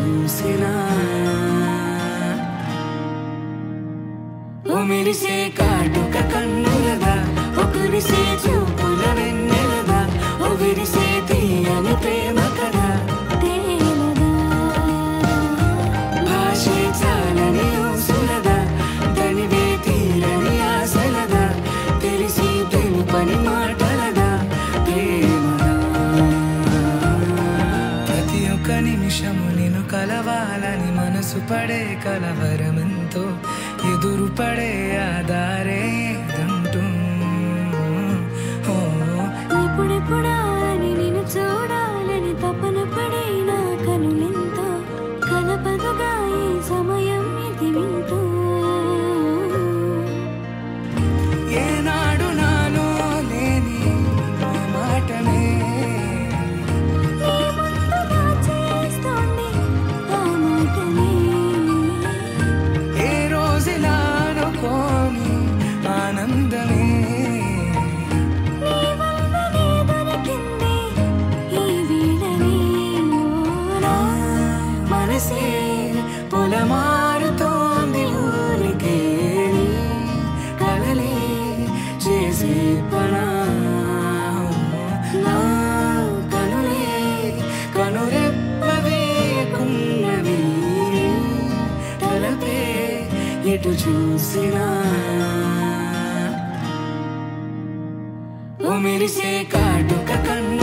చూసినా ఓ మెరిసే కాటుక కన్నులదా ఓ కురిసే చూపుల వెన్నెలదా ఓ విరిసే తీయని ప్రేమ కదా భాషే చాలని ఊసులదా తనివే తీరని ఆశలదా తెలిసి తెలుపని మాటలదా ప్రేమదా ప్రతి ఒక్క నిమిషము నిన్ను కలవాలని మనసు పడే కలవరమెంతో ఎదురు పడే ఆధారేదంటూ ఇప్పుడెప్పుడాని నిన్ను చూడాలని తపన పడే నా కనులెంతో కలపదుగా ఈ సమయం ఇది వింటూ ఏనాడు నాలో లేని మాటనే నీ ముందుగా చేస్తోంది ఆ మాటనే ఏ రోజులా అనుకోని ఆనందమే నీ వల్లనే దొరికింది ఈ వీడనే నా మనసే పొలమారుతోంది ఊరికే నీ కలలే చేసే పనా నా కనులే కనురెప్పవేకున్నవి తలపే ఎటు చూసినా ఓ మెరిసే కాటుక కన్ను